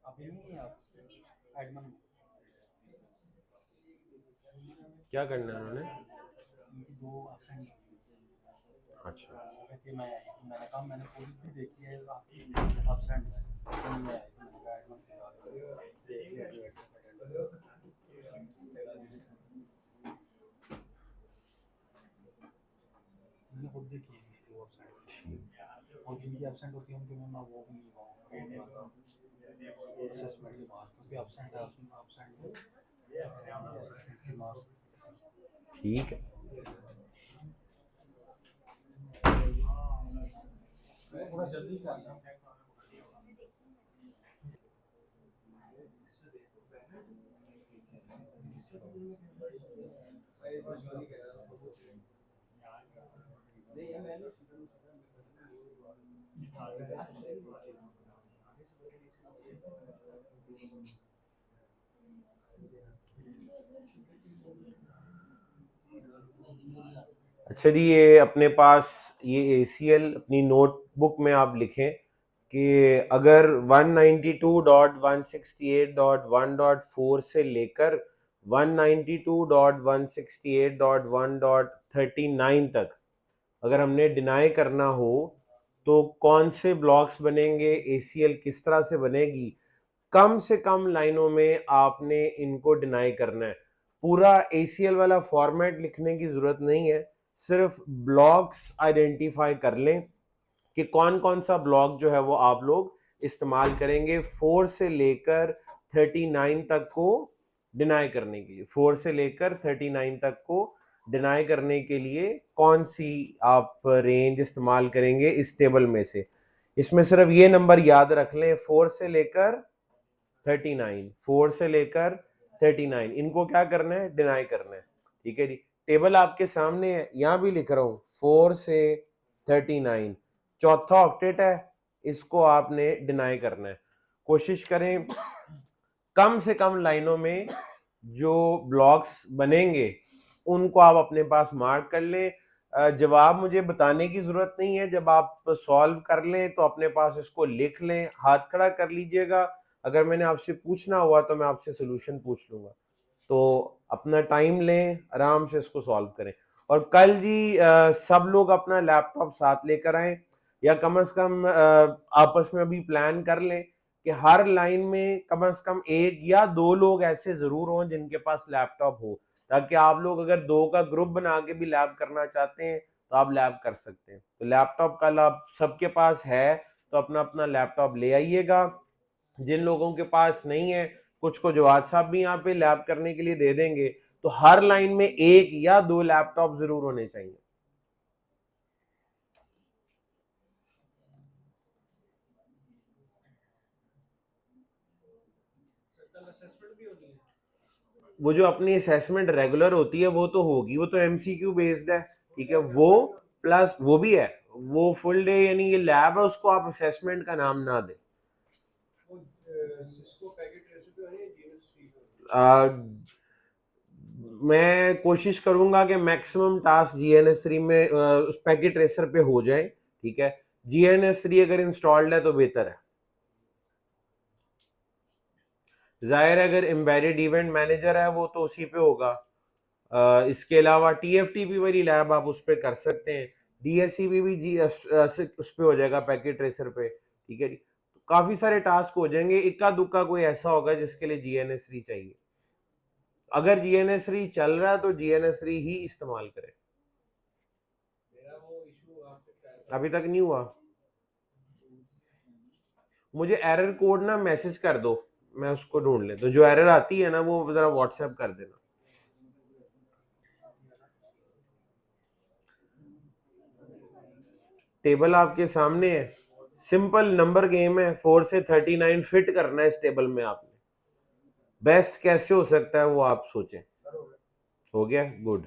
अभी नहीं आप एडमिन क्या करना है उन्होंने? इनकी दो एब्सेंट अच्छा कहती है मैं आई तो मैंने कहा मैंने पूरी भी देखी है आपकी एब्सेंट है तो नहीं आई तो मैंने कहा एडमिन से बात करो देख लिया जो एडमिन मैंने खुद देखी है जो ठीक। एब्सेंट और जिनकी एब्सेंट होती है उनके मैं वो भी नहीं पाऊँ असेसमेंट के बाद क्योंकि एब्सेंट है उसमें एब्सेंट असिस्टेंट के मार्क्स ठीक है। थोड़ा जल्दी करना अच्छा जी, ये अपने पास ये ACL अपनी नोटबुक में आप लिखें कि अगर 192.168.1.4 से लेकर 192.168.1.39 तक अगर हमने डिनाई करना हो तो कौन से ब्लॉक्स बनेंगे, ACL किस तरह से बनेगी, कम से कम लाइनों में आपने इनको डिनाई करना है। पूरा ACL वाला फॉर्मेट लिखने की जरूरत नहीं है, सिर्फ ब्लॉक्स आइडेंटिफाई कर लें कि कौन कौन सा ब्लॉक जो है वो आप लोग इस्तेमाल करेंगे 4 से लेकर 39 तक को डिनाई करने के लिए। 4 से लेकर 39 तक को डिनाई करने के लिए कौन सी आप रेंज इस्तेमाल करेंगे इस टेबल में से। इसमें सिर्फ ये नंबर याद रख लें, 4 से लेकर 39, 4 से लेकर 39, इनको क्या करना है, डिनाई करना है। ठीक है जी, टेबल आपके सामने है, यहां भी लिख रहा हूं 4 से 39, चौथा ऑक्टेट है, इसको आपने डिनाई करना है। कोशिश करें कम से कम लाइनों में जो ब्लॉक्स बनेंगे उनको आप अपने पास मार्क कर लें। जवाब मुझे बताने की जरूरत नहीं है, जब आप सॉल्व कर लें तो अपने पास इसको लिख लें, हाथ खड़ा कर लीजिएगा। अगर मैंने आपसे पूछना हुआ तो मैं आपसे सोल्यूशन पूछ लूंगा। तो अपना टाइम लें, आराम से इसको सॉल्व करें। और कल जी सब लोग अपना लैपटॉप साथ लेकर आए, या कम से कम आपस में अभी प्लान कर लें कि हर लाइन में कम से कम एक या दो लोग ऐसे जरूर हों जिनके पास लैपटॉप हो, ताकि आप लोग अगर दो का ग्रुप बना के भी लैब करना चाहते हैं तो आप लैब कर सकते हैं। तो लैपटॉप कल आप सबके पास है तो अपना अपना लैपटॉप ले आइएगा। जिन लोगों के पास नहीं है, कुछ को जवाब साहब भी यहाँ पे लैब करने के लिए दे देंगे, तो हर लाइन में एक या दो लैपटॉप जरूर होने चाहिए। वो जो अपनी असेसमेंट रेगुलर होती है वो तो होगी, वो तो MCQ बेस्ड है। ठीक है, वो प्लस वो भी है, वो फुल डे यानी ये लैब है, उसको आप असेसमेंट का नाम ना दें। मैं कोशिश करूंगा कि मैक्सिमम टास्क GNS3 में उस पैकेट ट्रेसर पे हो जाए। ठीक है, GNS3 अगर इंस्टॉल्ड है तो बेहतर है। जाहिर है अगर एम्बेडेड इवेंट मैनेजर है वो तो उसी पे होगा। इसके अलावा TFTP वाली लैब आप उस पर कर सकते हैं, DSCP भी उस पे हो जाएगा पैकेट ट्रेसर पे। ठीक है जी, तो काफी सारे टास्क हो जाएंगे, इक्का दुक्का कोई ऐसा होगा जिसके लिए GNS3 चाहिए। अगर GNS3 चल रहा है तो GNS3 ही इस्तेमाल करें। अभी तक नहीं हुआ, मुझे एरर कोड ना मैसेज कर दो, मैं उसको ढूंढ ले, तो जो एरर आती है ना वो जरा व्हाट्सएप कर देना। टेबल आपके सामने है, सिंपल नंबर गेम है, 4 से 39 फिट करना है इस टेबल में आपने। बेस्ट कैसे हो सकता है वो आप सोचें। हो गया, गुड।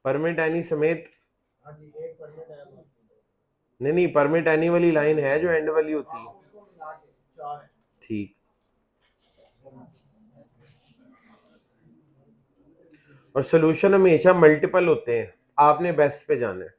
परमिट एनी समेत, नहीं नहीं, परमिट एनी वाली लाइन है जो एंड वाली होती है। ठीक, और सोल्यूशन हमेशा मल्टीपल होते हैं, आपने बेस्ट पे जाना है।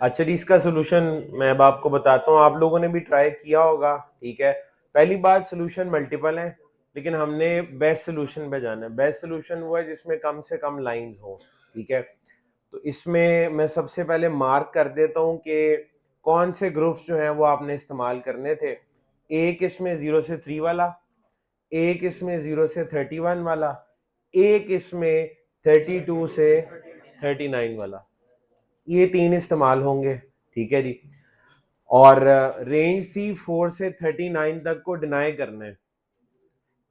अच्छा जी, इसका सोल्यूशन मैं अब आपको बताता हूँ, आप लोगों ने भी ट्राई किया होगा, ठीक है। पहली बात, सोल्यूशन मल्टीपल है, लेकिन हमने बेस्ट सोल्यूशन पे जाना है। बेस्ट सोल्यूशन वो है जिसमें कम से कम लाइंस हो, ठीक है। तो इसमें मैं सबसे पहले मार्क कर देता हूँ कि कौन से ग्रुप्स जो हैं वो आपने इस्तेमाल करने थे। एक इसमें 0 से 3 वाला, एक इसमें 0 से 31 वाला, एक इसमें 32 से 39 वाला, ये 3 इस्तेमाल होंगे, ठीक है जी। और रेंज थी 4 से 39 तक को डिनाई करना है।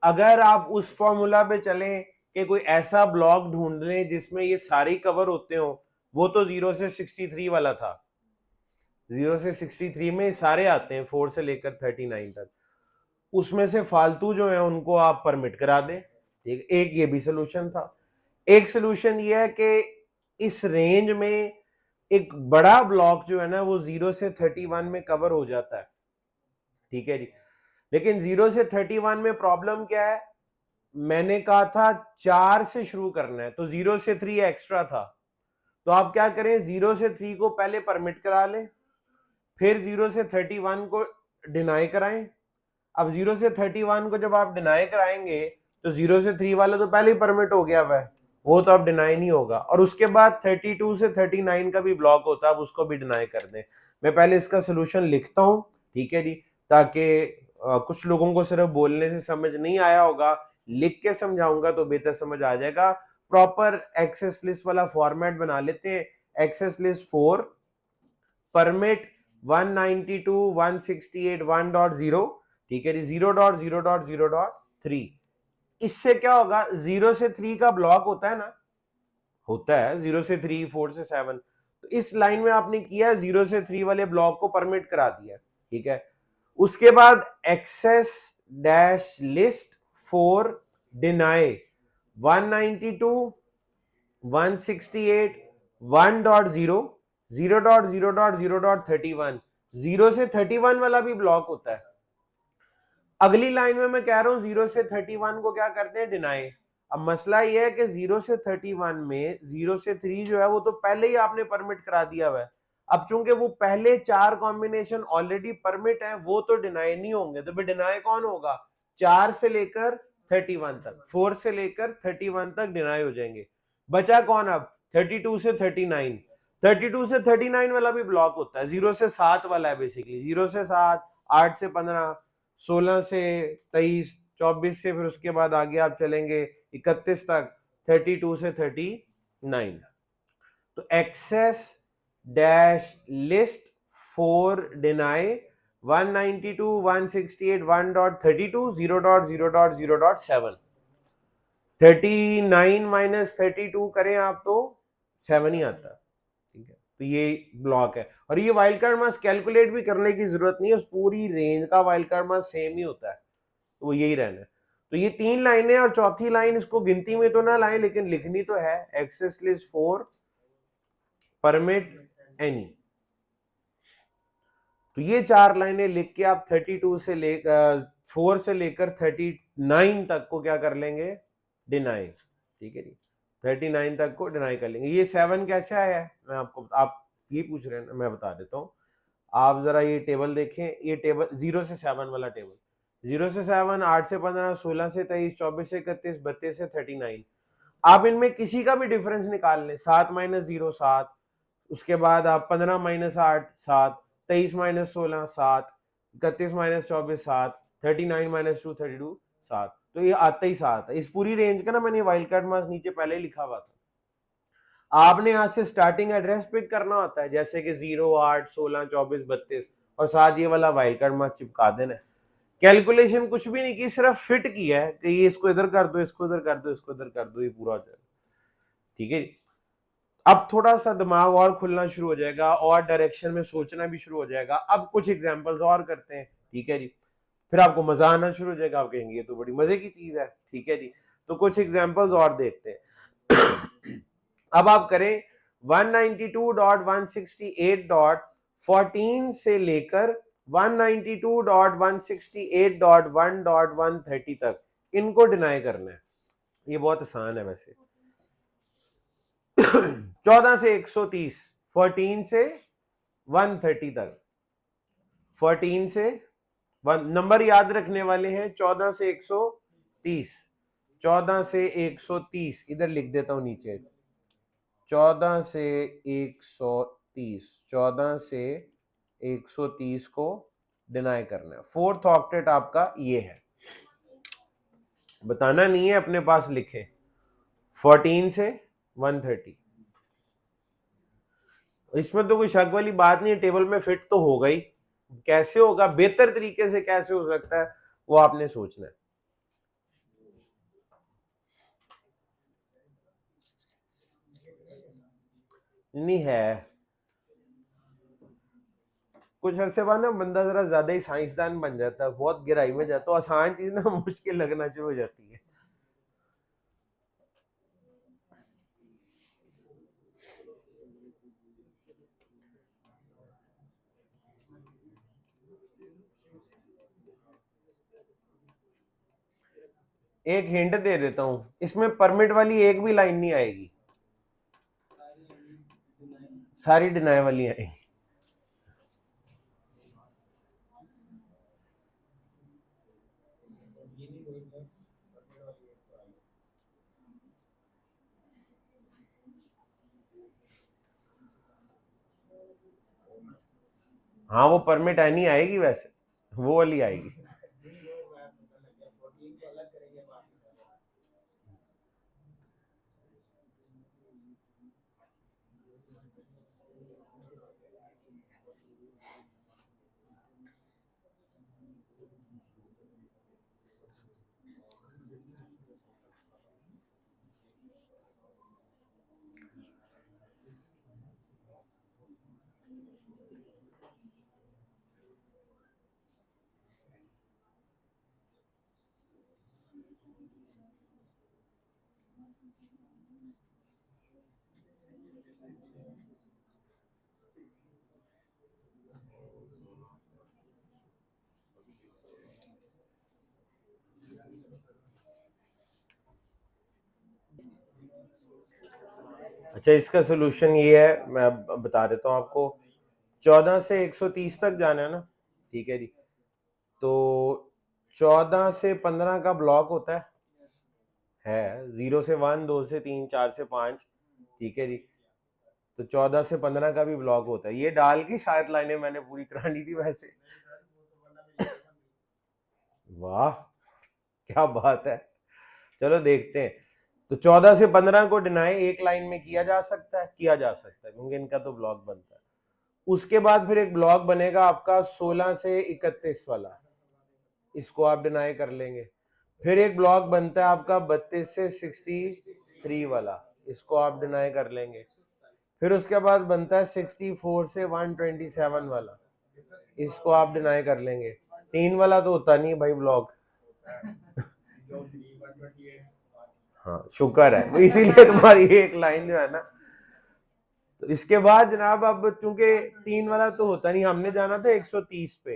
अगर आप उस फॉर्मूला पे चलें कि कोई ऐसा ब्लॉक ढूंढ लें जिसमें ये सारे कवर होते हो, वो तो 0 से 63 वाला था। 0 से 63 में सारे आते हैं 4 से लेकर 39 तक। उसमें से फालतू जो है उनको आप परमिट करा दें, ठीक। एक ये भी सोल्यूशन था। एक सोल्यूशन ये है कि इस रेंज में एक बड़ा ब्लॉक जो है ना वो 0 से 31 में कवर हो जाता है, ठीक है जी। लेकिन 0 से 31 में प्रॉब्लम क्या है, मैंने कहा था 4 से शुरू करना है, तो 0 से 3 एक्स्ट्रा था। तो आप क्या करें, 0 से 3 को पहले परमिट करा लें, फिर 0 से 31 को डिनाई कराएं। अब 0 से 31 को जब आप डिनाई कराएंगे तो 0 से 3 वाला तो पहले ही परमिट हो गया हुआ है, वो तो अब डिनाई नहीं होगा। और उसके बाद 32 से 39 का भी ब्लॉक होता है, अब उसको भी डिनाई कर दें। मैं पहले इसका सोल्यूशन लिखता हूं, ठीक है जी, ताकि कुछ लोगों को सिर्फ बोलने से समझ नहीं आया होगा, लिख के समझाऊंगा तो बेहतर समझ आ जाएगा। प्रॉपर एक्सेस लिस्ट वाला फॉर्मेट बना लेते हैं। एक्सेस लिस्ट 4 परमिट 192 168 1.0, ठीक है जी, 0.0.0.3। इससे क्या होगा, 0 से 3 का ब्लॉक होता है ना, होता है 0 से 3 4 से 7, तो इस लाइन में आपने किया 0 से 3 वाले ब्लॉक को परमिट करा दिया, ठीक है। उसके बाद एक्सेस डैश लिस्ट 4 डिनाई 192 168 1.0 0.0.0.31, 0 से 31 वाला भी ब्लॉक होता है। अगली लाइन में मैं कह रहा हूं 0 से 31 को क्या करते हैं, डिनाई। अब मसला ये है कि 0 से 31 में 0 से 3 जो है वो तो पहले ही आपने परमिट करा दिया हुआ है। अब चूंकि वो पहले 4 कॉम्बिनेशन ऑलरेडी परमिट है, वो तो डिनाई नहीं होंगे, तो फिर डिनाई कौन होगा, 4 से लेकर 31 तक, 4 से लेकर 31 तक डिनाई हो जाएंगे। बचा कौन अब, 32 से 39। 32 से 39 वाला भी ब्लॉक होता है, 0 से 7 वाला है बेसिकली, 0 से 7, 8 से 15, 16 से 23, 24 से फिर उसके बाद आगे आप चलेंगे 31 तक, 32 से 39। तो access dash list 4 deny 192 168 1.32 0.0.0.7, 39 minus 32 करें आप तो 7 ही आता है, ठीक है। तो ये ब्लॉक है, और ये वाइल्ड कार्ड मास कैलकुलेट भी करने की जरूरत नहीं है, उस पूरी रेंज का वाइल्ड कार्ड मास सेम ही होता है, तो वो यही रहना है। तो ये 3 लाइनें, और चौथी लाइन इसको गिनती में तो ना लाएं, लेकिन लिखनी तो है, एक्सेस लिस्ट 4 परमिट एनी। तो ये 4 लाइनें लिख के आप 32 से लेकर 4 से लेकर 39 तक को क्या कर लेंगे, डिनाई, ठीक है जी। 39 तक को डिनाई कर लेंगे। ये 7 कैसे आया है, मैं आपको, आप ये पूछ रहे हैं, मैं बता देता हूँ। आप जरा ये टेबल देखें, ये टेबल 0 से 7 वाला टेबल, 0 से 7, 8 से 15, 16 से 23, 24 से 31, 32 से 39। आप इनमें किसी का भी डिफरेंस निकाल लें, 7 माइनस 0 7, उसके बाद आप 15 माइनस 8 7, 23 माइनस 16 7, 31 माइनस 24 7, 39 माइनस 2 32 7, तो ये आता ही 7 है। इस पूरी रेंज का ना मैंने वाइल्ड कार्ड मास नीचे पहले ही लिखा हुआ था। आपने यहां से स्टार्टिंग एड्रेस पिक करना होता है, जैसे कि 0 8 16 24 32, और साथ ये वाला वाइल्ड कार्ड मास चिपका देना है। कैलकुलेशन कुछ भी नहीं की, सिर्फ फिट किया है कि ये इसको इधर कर दो, इसको इधर कर दो, इसको इधर कर दो, ये पूरा हो जाएगा, ठीक है। अब थोड़ा सा दिमाग और खुलना शुरू हो जाएगा, और डायरेक्शन में सोचना भी शुरू हो जाएगा। अब कुछ एग्जांपल्स और करते हैं, ठीक है जी। फिर आपको मजा आना शुरू हो जाएगा, आप कहेंगे ये तो बड़ी मजे की चीज है। ठीक है जी, तो कुछ एग्जांपल्स और देखते हैं। अब आप करें 192.168.14 से लेकर 192.168.1.130 तक इनको डिनाई करना है। ये बहुत आसान है वैसे। 14 से 130, 14 से 130 तक, 14 से नंबर याद रखने वाले हैं। 14 से 130, 14 से 130 इधर लिख देता हूं नीचे। 14 से 130, 14 से 130 को डिनाई करना है। फोर्थ ऑक्टेट आपका ये है, बताना नहीं है, अपने पास लिखे 14 से 130। इसमें तो कोई शक वाली बात नहीं है, टेबल में फिट तो होगा ही। कैसे होगा, बेहतर तरीके से कैसे हो सकता है, वो आपने सोचना है। नहीं है, कुछ अरसे बाद ना बंदा जरा ज्यादा ही साइंसदान बन जाता है, बहुत गहराई में जाता है, आसान चीज ना मुश्किल लगना शुरू हो जाती है। एक हिंट दे देता हूं, इसमें परमिट वाली एक भी लाइन नहीं आएगी, सारी डिनाई वाली आएगी। हाँ वो परमिट नहीं आएगी, वैसे वो वाली आएगी। अच्छा, इसका सोल्यूशन ये है, मैं बता देता हूँ आपको। 14 से 130 तक जाना है ना, ठीक है जी। तो 14 से 15 का ब्लॉक होता है 0 से 1, 2 से 3, 4 से 5, ठीक है जी। तो 14 से 15 का भी ब्लॉक होता है। ये डाल की शायद लाइनें मैंने पूरी करानी थी वैसे। वाह क्या बात है, चलो देखते हैं। तो 14 से 15 को डिनाई एक लाइन में किया जा सकता है, क्योंकि इनका तो ब्लॉक बनता है। उसके बाद फिर एक ब्लॉक बनेगा आपका 16 से 31 वाला, इसको आप डिनाई कर लेंगे। फिर एक ब्लॉक बनता है आपका 32 से 63 वाला, इसको आप डिनाई कर लेंगे। फिर उसके बाद बनता है 64 से 127 वाला, इसको आप डिनाई कर लेंगे। 3 वाला तो होता नहीं भाई ब्लॉक। हाँ शुक्र है, इसीलिए तुम्हारी एक लाइन जो है ना। तो इसके बाद जनाब, अब चूंकि 3 वाला तो होता नहीं, हमने जाना था 130 पे।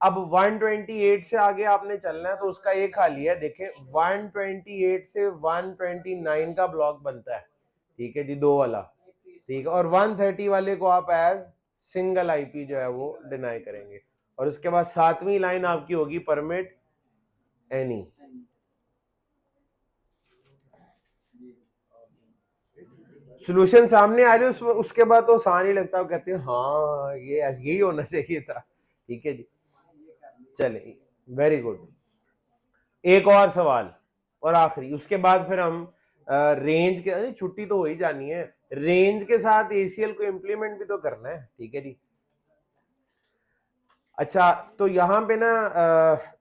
अब 128 से आगे आपने चलना है, तो उसका एक खाली है, देखें 128 से 129 का ब्लॉक बनता है, ठीक है जी, 2 वाला, ठीक है। और 130 वाले को आप एज सिंगल आईपी जो है वो डिनाई करेंगे। और उसके बाद 7वीं लाइन आपकी होगी परमिट एनी। सोल्यूशन सामने आ रहे हो, उसके बाद तो आसान ही लगता है, कहते हैं हाँ ये यही होना चाहिए था, ठीक है जी। चले, वेरी गुड। एक और सवाल और आखिरी, उसके बाद फिर हम रेंज के, छुट्टी तो हो ही जानी है, रेंज के साथ एसीएल को इम्प्लीमेंट भी तो करना है, ठीक है जी। अच्छा, तो यहाँ पे ना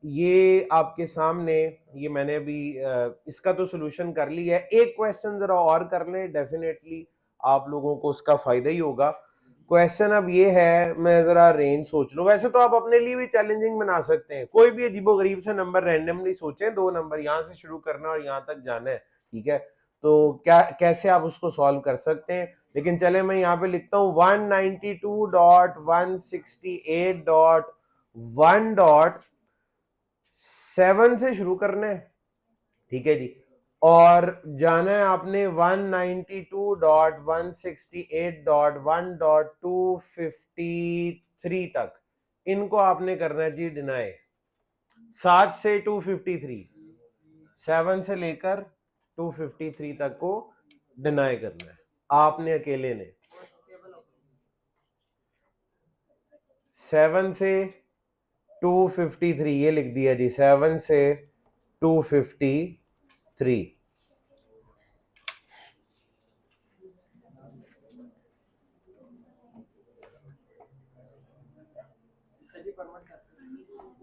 ये आपके सामने, ये मैंने अभी इसका तो सोल्यूशन कर लिया है। एक क्वेश्चन जरा और कर लें, डेफिनेटली आप लोगों को उसका फायदा ही होगा। क्वेश्चन अब ये है, मैं जरा रेंज सोच लूं। वैसे तो आप अपने लिए भी चैलेंजिंग बना सकते हैं, कोई भी अजीबोगरीब से नंबर रैंडमली सोचें, 2 नंबर यहां से शुरू करना और यहां तक जाना है, ठीक है। तो क्या कैसे आप उसको सॉल्व कर सकते हैं, लेकिन चले मैं यहाँ पे लिखता हूँ 192.168.1.7 से शुरू करना है, ठीक है जी। और जाना है आपने 192.168.1.253 तक, इनको आपने करना है जी डिनाई। 7 से 253, 7 से लेकर 253 तक को डिनाई करना है आपने अकेले ने। 7 से 253 ये लिख दिया जी, 7 से 253।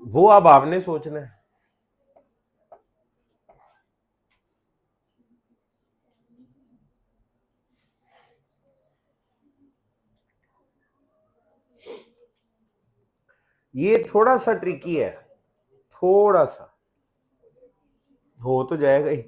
वो अब आपने सोचना है। ये थोड़ा सा ट्रिकी है, थोड़ा सा, हो तो जाएगा ही।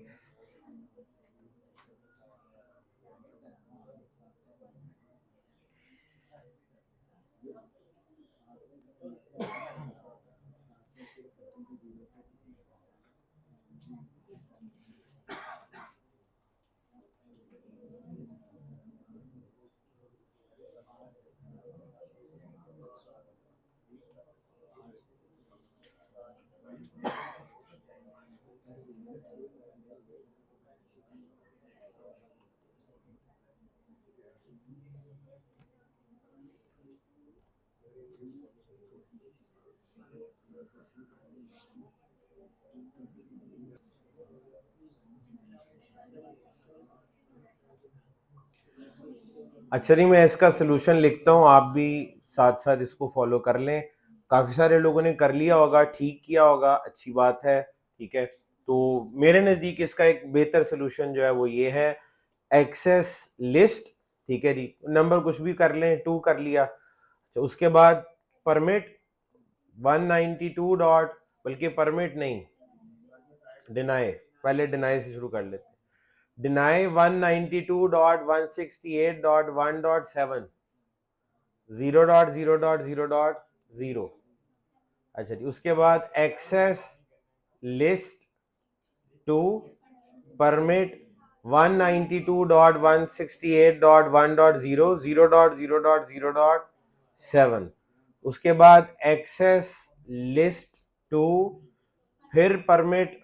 अच्छा नहीं, मैं इसका सोल्यूशन लिखता हूँ, आप भी साथ साथ इसको फॉलो कर लें। काफी सारे लोगों ने कर लिया होगा, ठीक किया होगा, अच्छी बात है, ठीक है। तो मेरे नजदीक इसका एक बेहतर सोल्यूशन जो है वो ये है, एक्सेस लिस्ट, ठीक है जी। नंबर कुछ भी कर लें, 2 कर लिया, अच्छा उसके बाद परमिट 192 डॉट, बल्कि परमिट नहीं, डिनाई, पहले डिनाई से शुरू कर लेते हैं। डिनाई 192.168.1.7 0.0.0.0। अच्छा जी, उसके बाद एक्सेस लिस्ट टू परमिट 192.168.1.0 0.0.0.7। उसके बाद एक्सेस लिस्ट टू, फिर परमिट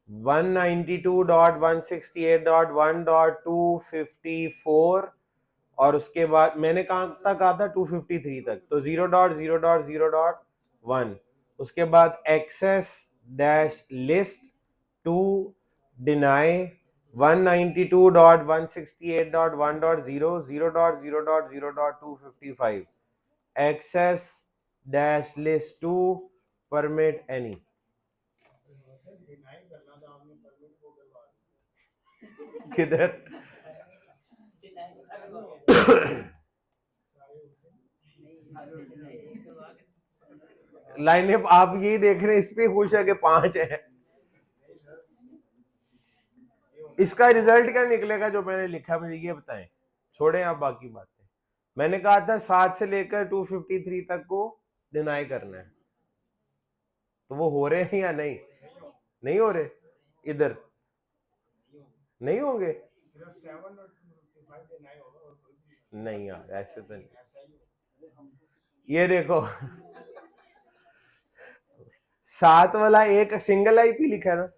192.168.1.254, और उसके बाद मैंने कहां तक कहा था 253 तक, तो 0.0.0.1। उसके बाद access dash list two deny 192.168.1.0 0.0.0.255, access dash list two permit any. किधर लाइनअप आप यही देख रहे हैं, इस पे खुश है कि 5 है। इसका रिजल्ट क्या निकलेगा जो मैंने लिखा, मुझे ये बताएं, छोड़ें आप बाकी बातें। मैंने कहा था 7 से लेकर 253 तक को डिनाई करना है, तो वो हो रहे हैं या नहीं? नहीं हो रहे, इधर नहीं होंगे, नहीं यार ऐसे तो नहीं। ये देखो 7 वाला एक सिंगल आईपी लिखा है ना,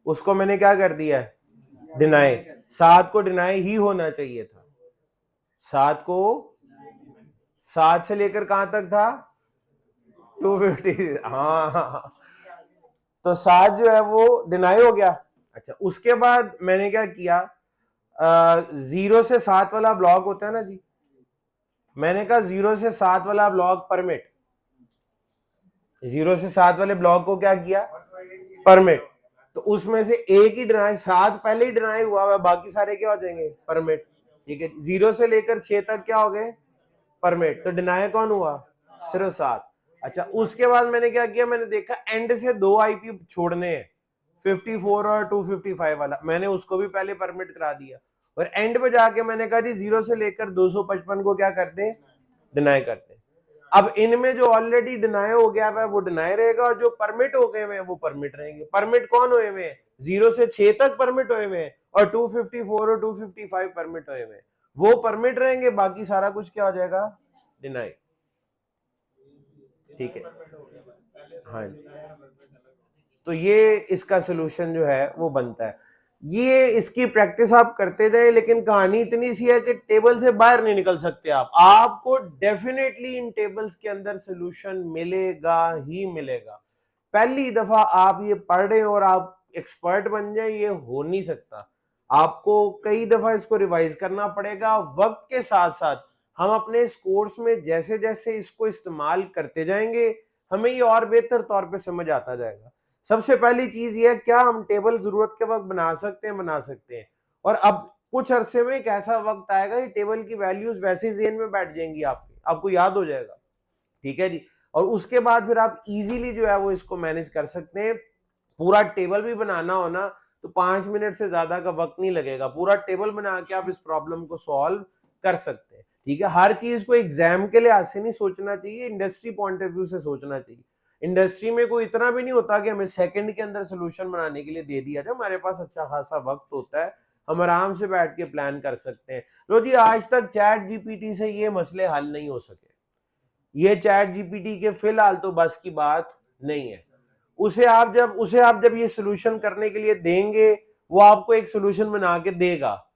उसको मैंने क्या कर दिया है, डिनाई। 7 को डिनाई ही होना चाहिए था, 7 को, 7 से लेकर कहां तक था 250, हाँ तो 7 जो है वो डिनाई हो गया। अच्छा उसके बाद मैंने क्या किया, 0 से 7 वाला ब्लॉक होता है ना जी, मैंने कहा 0 से 7 वाला ब्लॉक परमिट, 0 से 7 वाले ब्लॉक को क्या किया, परमिट। तो उसमें से एक ही डिनाई, 7 पहले ही डिनाई हुआ है, बाकी सारे क्या हो जाएंगे, परमिट, ठीक है। 0 से लेकर 6 तक क्या हो गए, परमिट, तो डिनाई कौन हुआ? सिर्फ 7। अच्छा, उसके बाद मैंने क्या किया, मैंने देखा एंड से 2 आईपी छोड़ने हैं, 54 और 255 वाला, मैंने उसको भी पहले परमिट करा दिया, और एंड पे जाके मैंने कहा जी 0 से लेकर 255 को क्या करते हैं? डिनाई करते हैं। अब इनमें जो ऑलरेडी डिनाई हो गया है वो डिनाई रहेगा, और जो परमिट हो गए हैं वो परमिट रहेंगे। परमिट कौन हुए हुए हैं? 0 से 6 तक परमिट हुए हुए हैं, और 254 और 255 परमिट हुए हुए हैं, वो परमिट रहेंगे, बाकी सारा कुछ क्या हो जाएगा? डिनाई। ठीक है, हाँ जी। तो ये इसका सोल्यूशन जो है वो बनता है। ये इसकी प्रैक्टिस आप करते जाए, लेकिन कहानी इतनी सी है कि टेबल से बाहर नहीं निकल सकते आप। आपको डेफिनेटली इन टेबल्स के अंदर सोल्यूशन मिलेगा ही मिलेगा। पहली दफा आप ये पढ़ रहे हो और आप एक्सपर्ट बन जाए, ये हो नहीं सकता। आपको कई दफा इसको रिवाइज करना पड़ेगा। वक्त के साथ साथ हम अपने इस कोर्स में जैसे जैसे इसको इस्तेमाल करते जाएंगे, हमें ये और बेहतर तौर पे समझ आता जाएगा। सबसे पहली चीज ये है, क्या हम टेबल जरूरत के वक्त बना सकते हैं? बना सकते हैं। और अब कुछ अरसे में एक ऐसा वक्त आएगा कि टेबल की वैल्यूज वैसे ही ज़हन में बैठ जाएंगी, आपको याद हो जाएगा। ठीक है जी। और उसके बाद फिर आप इजीली जो है वो इसको मैनेज कर सकते हैं। पूरा टेबल भी बनाना हो ना तो 5 मिनट से ज्यादा का वक्त नहीं लगेगा, पूरा टेबल बना के आप इस प्रॉब्लम को सॉल्व कर सकते हैं। ठीक है, हर चीज को एग्जाम के लिहाज से नहीं सोचना चाहिए, इंडस्ट्री पॉइंट ऑफ व्यू से सोचना चाहिए। इंडस्ट्री में कोई इतना भी नहीं होता कि हमें सेकंड के अंदर सोल्यूशन बनाने के लिए दे दिया जाए। हमारे पास अच्छा खासा वक्त होता है, हम आराम से बैठ के प्लान कर सकते हैं। लो जी, आज तक चैट जीपीटी से ये मसले हल नहीं हो सके। ये चैट जीपीटी के फिलहाल तो बस की बात नहीं है। उसे आप जब ये सोल्यूशन करने के लिए देंगे, वो आपको एक सोल्यूशन बना के देगा।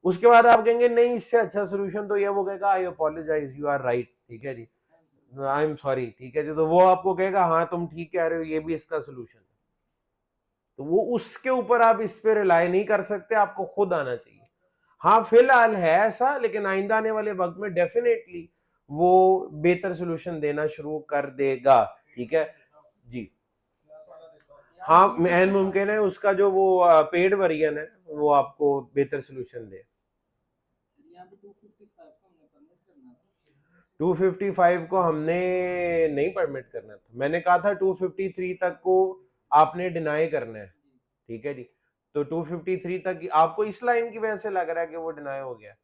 उसके बाद आप कहेंगे नहीं इससे अच्छा सोल्यूशन तो ये, वो कहेगा आई अपोलोजाइज, यू आर राइट। ठीक है जी, आई एम सॉरी। ठीक है जी, तो वो आपको कहेगा हाँ तुम ठीक कह रहे हो, ये भी इसका सोल्यूशन है। तो वो उसके ऊपर आप इस पे रिलाई नहीं कर सकते, आपको खुद आना चाहिए। हाँ फिलहाल है ऐसा, लेकिन आइंदा आने वाले वक्त में डेफिनेटली वो बेहतर सोल्यूशन देना शुरू कर देगा। ठीक है जी। हाँ, मैन मुमकिन है उसका जो वो पेड वर्जन है वो आपको बेहतर सोल्यूशन दे। 255 को हमने नहीं परमिट करना था, मैंने कहा था 253 तक को आपने डिनाई करना है। ठीक है जी, तो 253 तक आपको इस लाइन की वजह से लग रहा है कि वो डिनाई हो गया।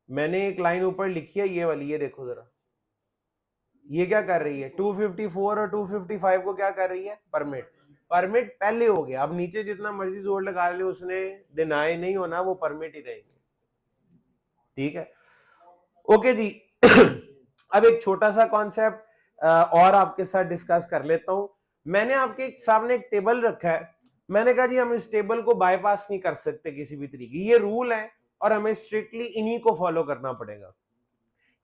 मैंने एक लाइन ऊपर लिखी है ये वाली, ये देखो जरा, ये क्या कर रही है? 254 और 255 को क्या कर रही है? परमिट। परमिट पहले हो गया, अब नीचे जितना मर्जी जोर लगा ले, उसने डिनाई नहीं होना, वो परमिट ही रहेंगे। ठीक है, ओके जी। अब एक छोटा सा कॉन्सेप्ट और आपके साथ डिस्कस कर लेता हूं। मैंने आपके सामने एक टेबल रखा है, मैंने कहा जी हम इस टेबल को बाईपास नहीं कर सकते किसी भी तरीके, ये रूल है और हमें स्ट्रिक्टली इन्हीं को फॉलो करना पड़ेगा।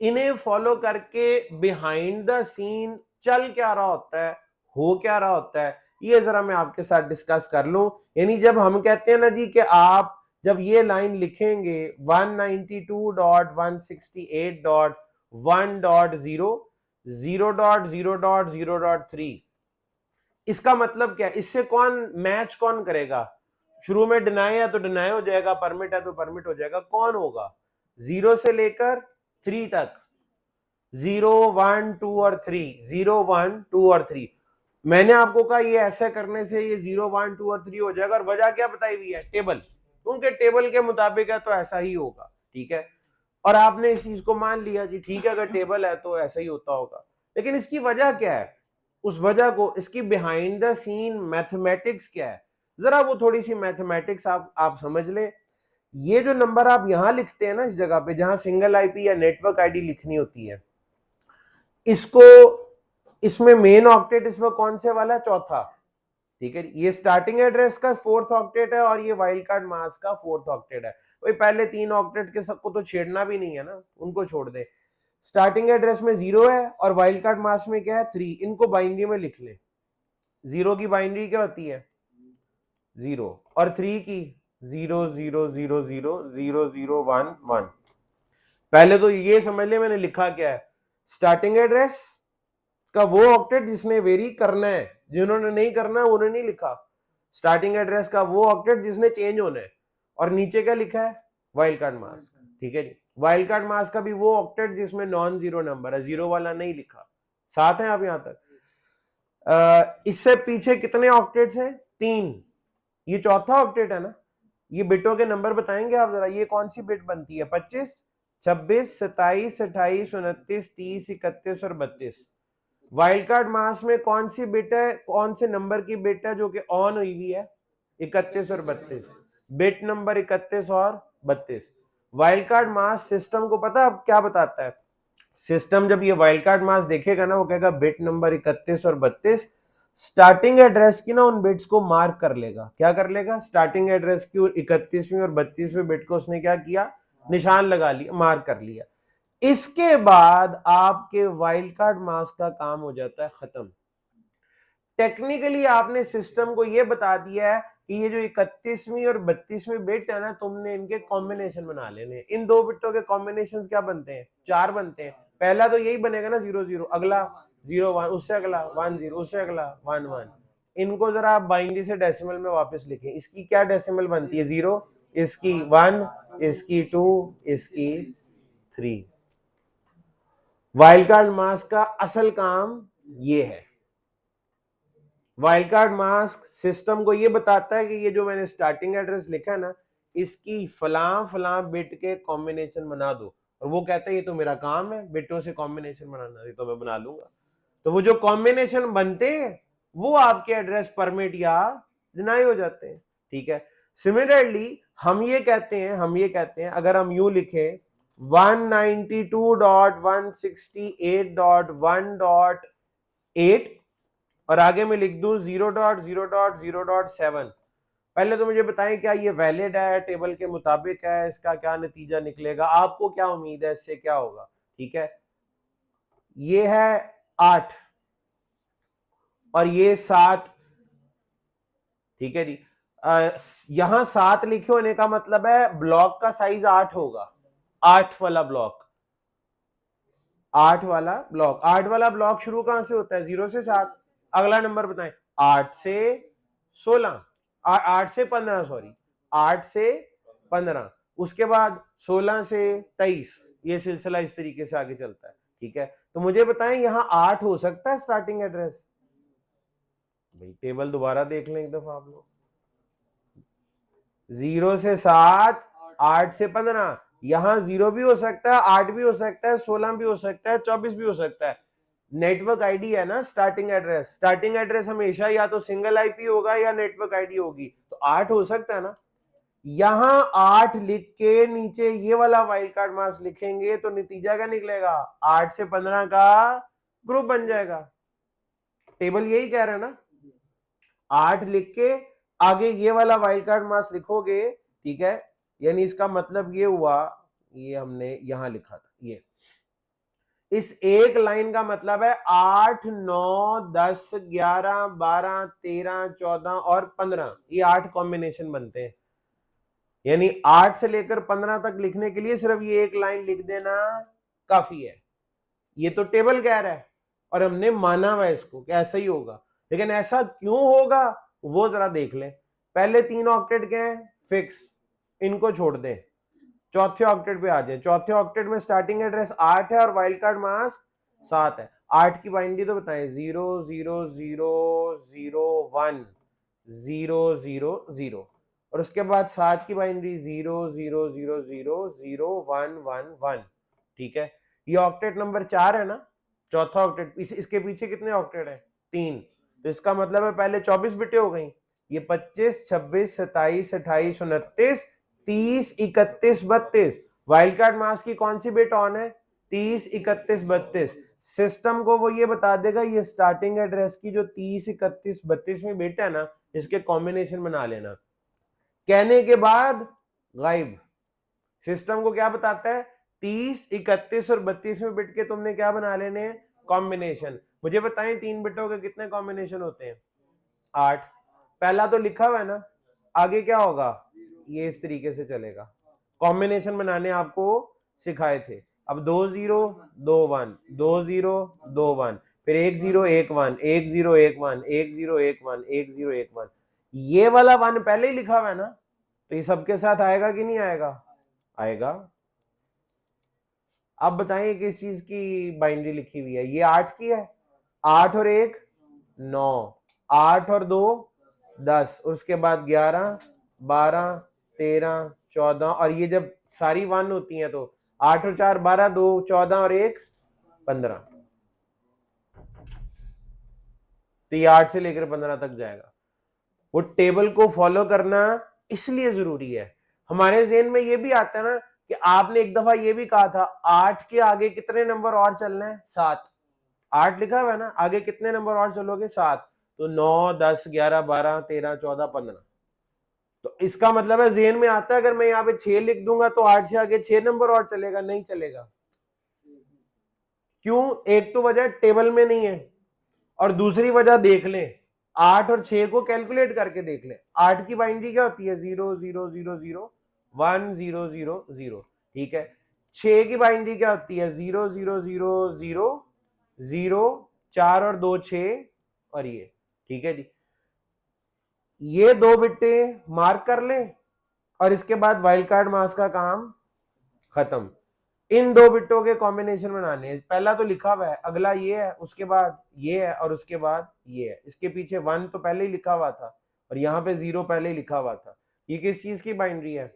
इन्हें फॉलो करके बिहाइंड द सीन चल क्या रहा होता है, हो क्या रहा होता है, ये जरा मैं आपके साथ डिस्कस कर लूं। यानी जब हम कहते हैं ना जी कि आप जब ये लाइन लिखेंगे 192.168.1.0 0.0.0.3, इसका मतलब क्या है? इससे कौन करेगा? शुरू में डिनाई है तो डिनाई हो जाएगा, परमिट है तो परमिट हो जाएगा। कौन होगा? 0 से लेकर 3 तक, 0, 1, 2 और 3, 0, 1, 2 और 3। मैंने आपको कहा ये ऐसा करने से ये 0, 1, 2 और 3 हो जाएगा, और वजह क्या बताई हुई है? टेबल, क्योंकि टेबल के मुताबिक है तो ऐसा ही होगा। ठीक है, और आपने इस चीज को मान लिया जी, ठीक है अगर टेबल है तो ऐसा ही होता होगा। लेकिन इसकी वजह क्या है? उस वजह को, इसकी बिहाइंड द सीन मैथमेटिक्स क्या है, जरा वो थोड़ी सी मैथमेटिक्स आप समझ ले। ये जो नंबर आप यहां लिखते हैं ना, इस जगह पे जहां सिंगल आईपी या नेटवर्क आईडी लिखनी होती है, इसको, इसमें मेन ऑक्टेट इस वक्त कौन से वाला? चौथा। ठीक है, ये स्टार्टिंग एड्रेस का 4th ऑक्टेट है और ये वाइल्ड कार्ड मास्क का 4th ऑक्टेट है। भाई पहले 3 ऑक्टेट के सबको तो छेड़ना भी नहीं है ना, उनको छोड़ दे। स्टार्टिंग एड्रेस में 0 है और वाइल्ड कार्ड मास्क में क्या है? 3। इनको बाइनरी में लिख ले। 0 की बाइनरी क्या होती है? 0, और 3 की 0 0 0 0 0 0 1 1। पहले तो ये समझ ले मैंने लिखा क्या है। स्टार्टिंग एड्रेस का वो ऑक्टेट जिसने वेरी करना है, जिन्होंने नहीं करना है उन्होंने नहीं लिखा। स्टार्टिंग एड्रेस का वो ऑक्टेट जिसने चेंज होना है, और नीचे क्या लिखा है? Wild card mask. ठीक है जी। वाइल्ड कार्ड मास्क का भी वो ऑक्टेट जिसमें नॉन जीरो नंबर है, जीरो वाला नहीं लिखा। साथ है आप यहां तक? इससे पीछे कितने ऑक्टेट्स हैं? 3। ये चौथा ऑक्टेट है ना। ये बिटों के नंबर बताएंगे आप जरा, ये कौन सी बिट बनती है? 25, 26, 27, 28, 29, 30, 31 और 32। वाइल्ड कार्ड मास में कौन सी बिट है, कौन से नंबर की बिट है जो कि ऑन हुई हुई है? 31 और 32। बिट नंबर 31 और 32। वाइल्ड कार्ड मास सिस्टम को पता अब क्या बताता है? सिस्टम जब ये वाइल्ड कार्ड मास देखेगा ना, वो कहेगा बिट नंबर 31 और 32, स्टार्टिंग एड्रेस की ना उन बिट्स को मार्क कर लेगा। क्या कर लेगा? स्टार्टिंग एड्रेस की 31वीं और 32वीं बिट को उसने क्या किया? निशान लगा लिया, मार्क कर लिया। इसके बाद आपके वाइल्ड कार्ड मास्क का काम हो जाता है खत्म। टेक्निकली आपने सिस्टम को यह बता दिया है कि ये जो 31वीं और 32वीं बिट है ना, तुमने इनके कॉम्बिनेशन बना लेने। इन दो बिटों के कॉम्बिनेशंस क्या बनते हैं? 4 बनते हैं। पहला तो यही बनेगा ना 0 0, अगला 0 1, उससे अगला 1 0, उससे अगला 1 1। इनको जरा आप बाइनरी से डेसिमल में वापस लिखें। इसकी क्या डेसिमल बनती है? 0, इसकी 1, इसकी 2, इसकी 3। वाइल्ड कार्ड मास्क का असल काम ये है। वाइल्ड कार्ड मास्क सिस्टम को ये बताता है कि ये जो मैंने स्टार्टिंग एड्रेस लिखा है ना, इसकी फलां फलां बिट के कॉम्बिनेशन बना दो। और वो कहता है ये तो मेरा काम है बिटों से कॉम्बिनेशन बनाना, ये तो मैं बना लूंगा। तो वो जो कॉम्बिनेशन बनते हैं वो आपके एड्रेस परमिट या डिनाई हो जाते हैं। ठीक है। सिमिलरली हम ये कहते हैं अगर हम यूं लिखें 192.168.1.8 और आगे मैं लिख दूं 0.0.0.7, पहले तो मुझे बताएं क्या ये वैलिड है, टेबल के मुताबिक है, इसका क्या नतीजा निकलेगा? आपको क्या उम्मीद है इससे क्या होगा? ठीक है, ये है 8 और ये 7। ठीक है जी। यहां 7 लिखे होने का मतलब है ब्लॉक का साइज 8 होगा। 8 वाला ब्लॉक, 8 वाला ब्लॉक, 8 वाला ब्लॉक शुरू कहां से होता है? 0 से 7। अगला नंबर बताएं। 8 से 16, 8 से 15, सॉरी 8 से 15, उसके बाद 16 से 23। ये सिलसिला इस तरीके से आगे चलता है। ठीक है, तो मुझे बताएं यहां 8 हो सकता है स्टार्टिंग एड्रेस? भाई टेबल दोबारा देख लें एक दफा आप लोग। 0 से 7, 8 से 15, यहां 0 भी हो सकता है, 8 भी हो सकता है, 16 भी हो सकता है, 24 भी हो सकता है। नेटवर्क आईडी है ना स्टार्टिंग एड्रेस। स्टार्टिंग एड्रेस हमेशा या तो सिंगल आईपी होगा या नेटवर्क आईडी होगी, तो 8 हो सकता है ना। यहां 8 लिख के नीचे ये वाला वाइल्ड कार्ड मास्क लिखेंगे तो नतीजा क्या निकलेगा? 8 से 15 का ग्रुप बन जाएगा। टेबल यही कह रहा है ना। 8 लिख के आगे ये वाला वाइल्ड कार्ड मास्क लिखोगे। ठीक है, यानी इसका मतलब ये हुआ, ये हमने यहां लिखा था, ये इस एक लाइन का मतलब है 8 9 10 11 12 13 14 और 15, ये 8 कॉम्बिनेशन बनते हैं। यानी 8 से लेकर 15 तक लिखने के लिए सिर्फ ये एक लाइन लिख देना काफी है। ये तो टेबल कह रहा है और हमने माना हुआ इसको कि ऐसा ही होगा, लेकिन ऐसा क्यों होगा वो जरा देख लें। पहले 3 ऑक्टेट के हैं फिक्स, इनको छोड़ दें, चौथे ऑक्टेट पे आ जाए। चौथे ऑक्टेट में स्टार्टिंग एड्रेस 8 है और वाइल्ड कार्ड मास्क 7 है। 8 की बाइनरी तो बताएं, 0 0 0 0 1 0 0 0, और उसके बाद 7 की बाइनरी 0 0 0 0 0 1 1 1। ठीक है, ये ऑक्टेट नंबर 4 है ना, चौथा ऑक्टेट। इसके पीछे कितने ऑक्टेट है? 3। तो इसका मतलब है पहले 24 बिटें हो गई, ये 25 26 27 28 29 30 31 32। वाइल्ड कार्ड मास्क की कौन सी बिट ऑन है? 30 31 32। सिस्टम को वो ये बता देगा ये स्टार्टिंग एड्रेस की जो 30 31 32वीं बिट है ना, इसके कॉम्बिनेशन बना लेना। कहने के बाद गायब। सिस्टम को क्या बताता है? 30 31 और 32वीं बिट के तुमने क्या बना लेने? कॉम्बिनेशन। मुझे बताएं 3 बिटों के कितने कॉम्बिनेशन होते हैं? 8। पहला तो लिखा हुआ है ना, आगे क्या होगा? ये इस तरीके से चलेगा। कॉम्बिनेशन बनाने आपको सिखाए थे। अब 2 0 2 1 2 0 2 1, फिर 1 0 1 1 1 0 1 1 1 0 1 1 1 0 1 1। ये वाला 1 पहले ही लिखा हुआ है ना, तो ये सबके साथ आएगा कि नहीं आएगा? आएगा। अब बताइए किस चीज की बाइनरी लिखी हुई है? ये 8 की है, 8 और 1 9, 8 और 2 10, उसके बाद 11 12 13 14, और ये जब सारी 1 होती हैं तो 8 और 4 12, 2 14 और 1 15, तो ये 8 से लेकर 15 तक जाएगा। वो टेबल को फॉलो करना इसलिए जरूरी है। हमारे ज़हन में ये भी आता है ना कि आपने एक दफा ये भी कहा था 8 के आगे कितने नंबर और चलना है? 7। 8 लिखा हुआ है ना, आगे कितने नंबर और चलोगे? 7। तो 9 10 11 12 13 14 15। तो इसका मतलब है ज़हन में आता है अगर मैं यहाँ पे 6 लिख दूंगा तो 8 से आगे 6 नंबर और चलेगा? नहीं चलेगा। क्यों? एक तो वजह टेबल में नहीं है, और दूसरी वजह देख लें, 8 और 6 को कैलकुलेट करके देख लें। 8 की बाइनरी क्या होती है? 0 0 0 0 1 0 0 0, ठीक है। 6 की बाइनरी क्या होती है? 0 0 0 0 0, 4 और 2 6, और ये, ठीक है जी। ये दो बिट्टे मार्क कर लें और इसके बाद वाइल्ड कार्ड मास का काम खत्म। इन दो बिट्टों के कॉम्बिनेशन बनाने हैं। पहला तो लिखा हुआ है, अगला ये है, उसके बाद ये है, और उसके बाद ये है। इसके पीछे 1 तो पहले ही लिखा हुआ था और यहाँ पे 0 पहले ही लिखा हुआ था। ये किस चीज की बाइनरी है?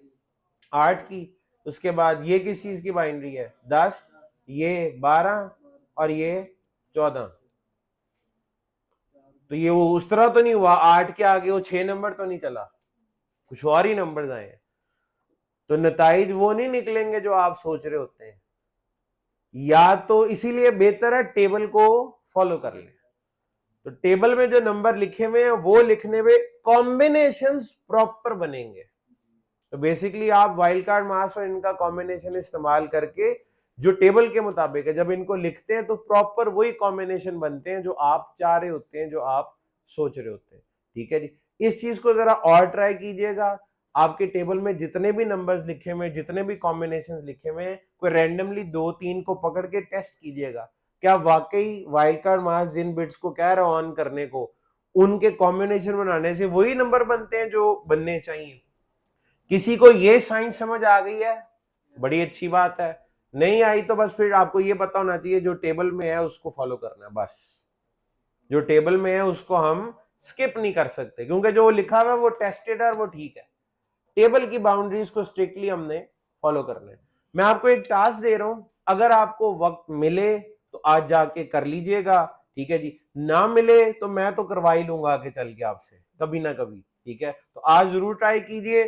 8 की। उसके बाद ये किस चीज की बाइनरी है? 10, ये 12 और ये 14। तो ये वो उस तरह तो नहीं हुआ 8 के आगे वो 6 नंबर तो नहीं चला, कुछ और ही नंबर आए हैं। तो नताइज वो नहीं निकलेंगे जो आप सोच रहे होते हैं। या तो इसीलिए बेहतर है टेबल को फॉलो कर ले। तो टेबल में जो नंबर लिखे हुए हैं वो लिखने में कॉम्बिनेशंस प्रॉपर बनेंगे। तो बेसिकली आप वाइल्ड कार्ड मास और इनका कॉम्बिनेशन इस्तेमाल करके जो टेबल के मुताबिक है, जब इनको लिखते हैं तो प्रॉपर वही कॉम्बिनेशन बनते हैं जो आप चाह रहे होते हैं, जो आप सोच रहे होते हैं। ठीक है जी। इस चीज को जरा और ट्राई कीजिएगा। आपके टेबल में जितने भी नंबर्स लिखे हुए, जितने भी कॉम्बिनेशंस लिखे हुए हैं, कोई रैंडमली 2-3 को पकड़ के टेस्ट कीजिएगा, क्या वाकई वाइल्ड कार्ड मास जिन बिट्स को कह रहा ऑन करने को, उनके कॉम्बिनेशन बनाने से वही नंबर बनते हैं जो बनने चाहिए। किसी को ये साइंस समझ आ गई है, बड़ी अच्छी बात है। नहीं आई तो बस फिर आपको ये पता होना चाहिए जो टेबल में है उसको फॉलो करना है बस। जो टेबल में है उसको हम स्किप नहीं कर सकते, क्योंकि जो लिखा हुआ है वो टेस्टेड है और वो ठीक है। टेबल की बाउंड्रीज को स्ट्रिक्टली हमने फॉलो करना है। मैं आपको एक टास्क दे रहा हूं, अगर आपको वक्त मिले तो आज जाके कर लीजिएगा, ठीक है जी। ना मिले तो मैं तो करवा ही लूंगा आके चल के आपसे कभी ना कभी, ठीक है। तो आज जरूर ट्राई कीजिए।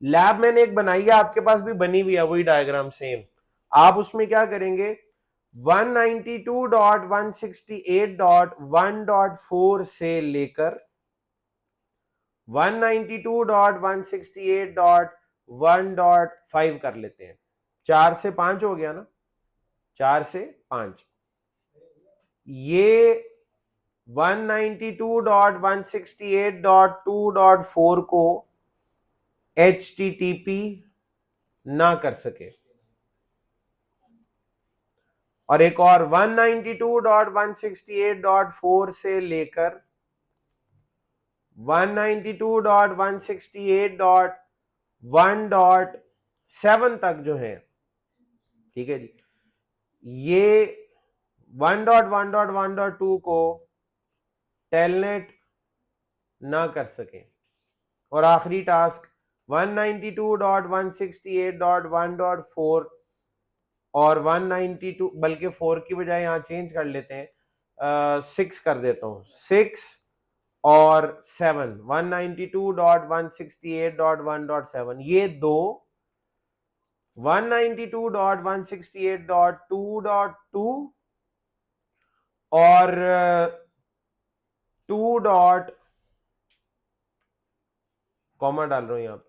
लैब मैंने एक बनाई है, आपके पास भी बनी हुई है वही डायग्राम सेम। आप उसमें क्या करेंगे, 192.168.1.4 से लेकर 192.168.1.5 कर लेते हैं। 4 से 5 हो गया ना, 4 से 5। ये 192.168.2.4 को HTTP ना कर सके, और एक और 192.168.4 से लेकर 192.168.1.7 तक जो है, ठीक है जी, ये 1.1.1.2 को टेलनेट ना कर सके। और आखिरी टास्क 192.168.1.4 और 192, बल्कि 4 की बजाय यहां चेंज कर लेते हैं, 6 कर देता हूं, 6 और 7, 192.168.1.7, ये दो 192.168.2.2 और 2 डॉट कॉमा डाल रहा हूं यहां पे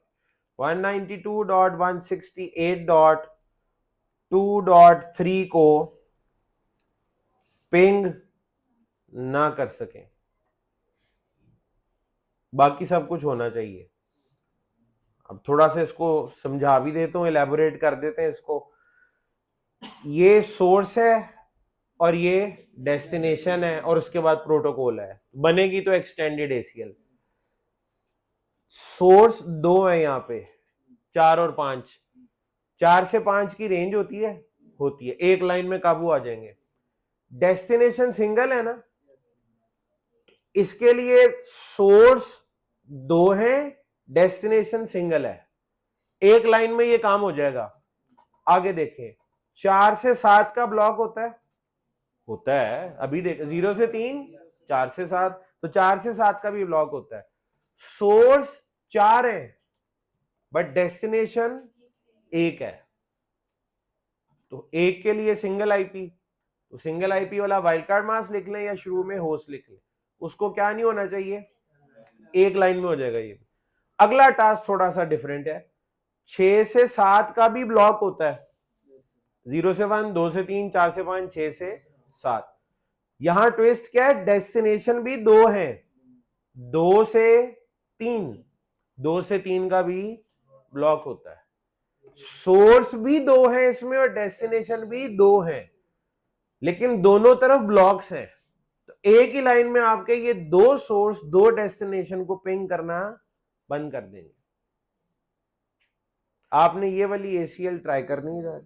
192.168.2.3 को पिंग ना कर सके। बाकी सब कुछ होना चाहिए। अब थोड़ा सा इसको समझा भी देता हूं, एलैबोरेट कर देते हैं इसको। ये सोर्स है और ये डेस्टिनेशन है और उसके बाद प्रोटोकॉल है, बनेगी तो एक्सटेंडेड ACL। सोर्स दो है यहां पे, 4 और 5। 4 से 5 की रेंज होती है, होती है, एक लाइन में काबू आ जाएंगे। डेस्टिनेशन सिंगल है ना, इसके लिए सोर्स दो है, डेस्टिनेशन सिंगल है, एक लाइन में ये काम हो जाएगा। आगे देखें, 4 से 7 का ब्लॉक होता है अभी देख, 0 से 3, 4 से 7, तो 4 से 7 का भी ब्लॉक होता है। सोर्स 4 है बट डेस्टिनेशन 1 है, तो एक के लिए सिंगल आईपी, तो सिंगल आईपी वाला वाइल्ड कार्ड मास्क लिख लें या शुरू में होस्ट लिख लें, उसको क्या नहीं होना चाहिए, एक लाइन में हो जाएगा ये। अगला टास्क थोड़ा सा डिफरेंट है, 6 से 7 का भी ब्लॉक होता है, 0 से 1, 2 से 3, 4 से 5, 6 से 7। यहां ट्विस्ट क्या है, डेस्टिनेशन भी 2 है, 2 से 3, 2 से 3 का भी ब्लॉक होता है, सोर्स भी 2 है इसमें और डेस्टिनेशन भी 2 है, लेकिन दोनों तरफ ब्लॉक्स हैं, तो एक ही लाइन में आपके ये 2 सोर्स 2 डेस्टिनेशन को पिंग करना बंद कर देंगे। आपने ये वाली एसीएल ट्राई करनी है,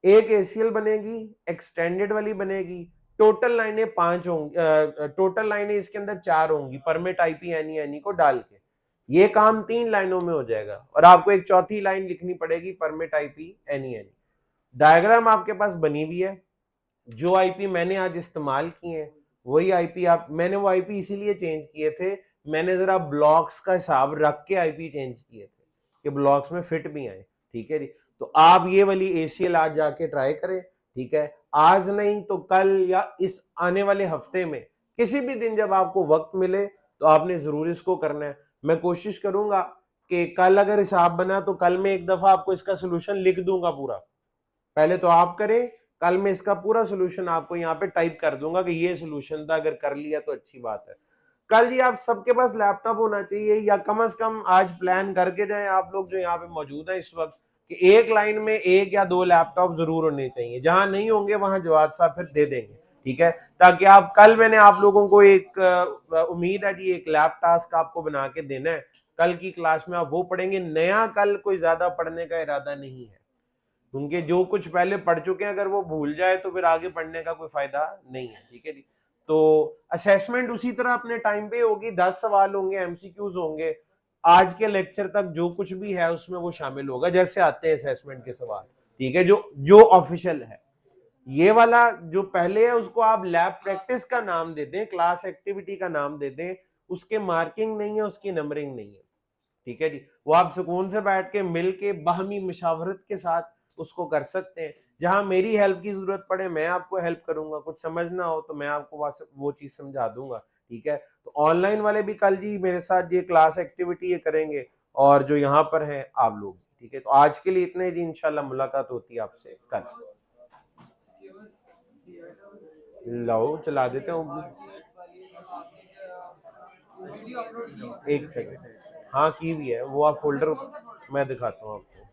एक एसीएल बनेगी, एक्सटेंडेड वाली बनेगी, टोटल लाइनें 5 होंगी, टोटल लाइनें इसके अंदर 4 होंगी, परमिट आईपी एनी को डाल के ये काम 3 लाइनों में हो जाएगा, और आपको एक चौथी लाइन लिखनी पड़ेगी, परमिट आईपी एनी। डायग्राम आपके पास बनी हुई है, जो आईपी मैंने आज इस्तेमाल किए हैं वही आईपी मैंने वो आईपी इसीलिए चेंज किए थे, मैंने जरा ब्लॉक्स का हिसाब रख के आईपी चेंज किए थे कि ब्लॉक्स में फिट भी आए, ठीक है जी। तो आप ये वाली एसीएल आज जाके ट्राई करें, ठीक है, आज नहीं तो कल या इस आने वाले हफ्ते में किसी भी दिन जब आपको वक्त मिले तो आपने जरूर इसको करना है। मैं कोशिश करूंगा कि कल अगर हिसाब बना तो कल मैं एक दफा आपको इसका सोल्यूशन लिख दूंगा पूरा, पहले तो आप करें, कल मैं इसका पूरा सोल्यूशन आपको यहाँ पे टाइप कर दूंगा कि ये सोल्यूशन था, अगर कर लिया तो अच्छी बात है। कल जी आप सबके पास लैपटॉप होना चाहिए, या कम से कम आज प्लान करके जाएं आप लोग जो यहाँ पे मौजूद हैं इस वक्त, कि एक लाइन में 1 या 2 लैपटॉप जरूर होने चाहिए, जहां नहीं होंगे वहां जवाद साहब फिर दे देंगे, ठीक है, ताकि आप कल, मैंने आप लोगों को एक उम्मीद है कि एक लैब टास्क आपको बना के देना है, कल की क्लास में आप वो पढ़ेंगे, नया कल कोई ज्यादा पढ़ने का इरादा नहीं है, उनके जो कुछ पहले पढ़ चुके हैं अगर वो भूल जाए तो फिर आगे पढ़ने का कोई फायदा नहीं है, ठीक है जी। तो असेसमेंट उसी तरह अपने टाइम पे होगी, 10 सवाल होंगे, एमसीक्यूज होंगे, आज के लेक्चर तक जो कुछ भी है उसमें वो शामिल होगा जैसे आते हैं असेसमेंट के सवाल, ठीक है, जो ऑफिशियल है। ये वाला जो पहले है उसको आप लैब प्रैक्टिस का नाम दे दें, क्लास एक्टिविटी का नाम दे दें, उसके मार्किंग नहीं है, उसकी नंबरिंग नहीं है, ठीक है जी। वो आप सुकून से बैठ के मिल के बाहमी मुशावरत के साथ उसको कर सकते हैं, जहां मेरी हेल्प की जरूरत पड़े मैं आपको हेल्प करूंगा, कुछ समझना हो तो मैं आपको वो चीज समझा दूंगा, ठीक है। तो ऑनलाइन वाले भी कल जी मेरे साथ ये क्लास एक्टिविटी ये करेंगे, और जो यहाँ पर हैं आप लोग, ठीक है। तो आज के लिए इतने जी, इंशाल्लाह मुलाकात होती है आपसे कल। लो चला देते हैं, एक सेकंड, हाँ की हुई है वो, आप फोल्डर मैं दिखाता हूँ आपको।